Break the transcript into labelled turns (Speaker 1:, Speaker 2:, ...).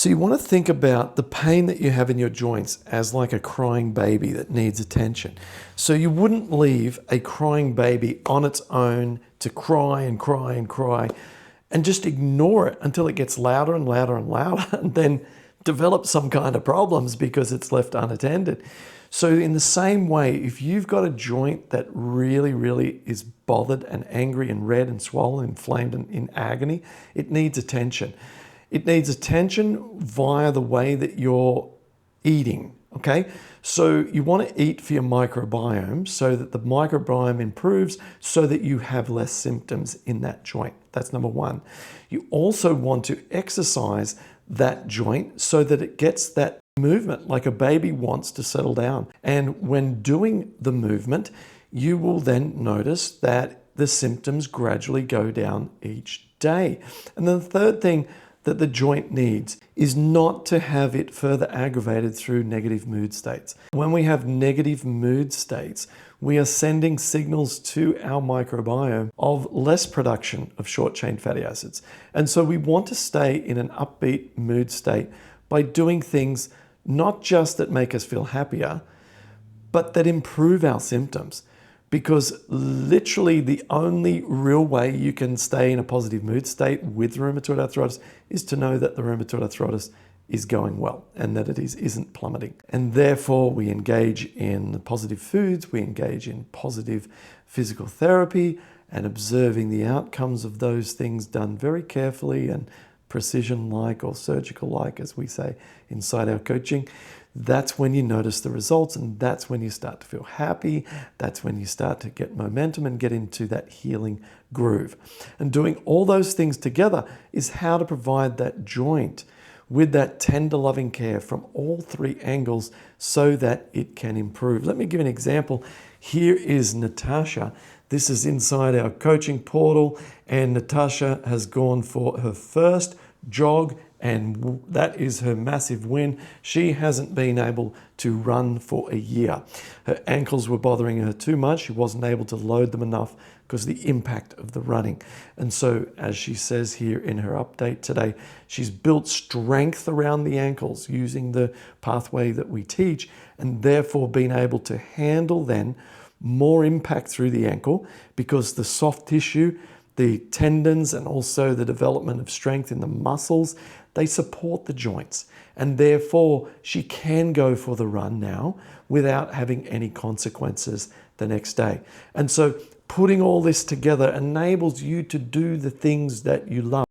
Speaker 1: So you want to think about the pain that you have in your joints as like a crying baby that needs attention. So you wouldn't leave a crying baby on its own to cry and cry and cry and just ignore it until it gets louder and louder and louder and then develop some kind of problems because it's left unattended. So in the same way, if you've got a joint that really is bothered and angry and red and swollen, inflamed and in agony, it needs attention. It needs attention via the way that you're eating, okay? So you want to eat for your microbiome so that the microbiome improves so that you have less symptoms in that joint. That's number one. You also want to exercise that joint so that it gets that movement like a baby wants to settle down. And when doing the movement, you will then notice that the symptoms gradually go down each day. And then the third thing that the joint needs is not to have it further aggravated through negative mood states. When we have negative mood states, we are sending signals to our microbiome of less production of short-chain fatty acids. And so we want to stay in an upbeat mood state by doing things not just that make us feel happier, but that improve our symptoms. Because literally the only real way you can stay in a positive mood state with rheumatoid arthritis is to know that the rheumatoid arthritis is going well and that it isn't plummeting. And therefore we engage in positive foods, we engage in positive physical therapy and observing the outcomes of those things done very carefully and precision-like or surgical-like, as we say inside our coaching. That's when you notice the results, and that's when you start to feel happy. That's when you start to get momentum and get into that healing groove. And doing all those things together is how to provide that joint with that tender loving care from all three angles so that it can improve. Let me give an example. Here is Natasha. This is inside our coaching portal, and Natasha has gone for her first jog, and that is her massive win. She hasn't been able to run for a year. Her ankles were bothering her too much. She wasn't able to load them enough because of the impact of the running. And so, as she says here in her update today, she's built strength around the ankles using the pathway that we teach, and therefore been able to handle then more impact through the ankle because the soft tissue, the tendons, and also the development of strength in the muscles, they support the joints. And therefore, she can go for the run now without having any consequences the next day. And so putting all this together enables you to do the things that you love.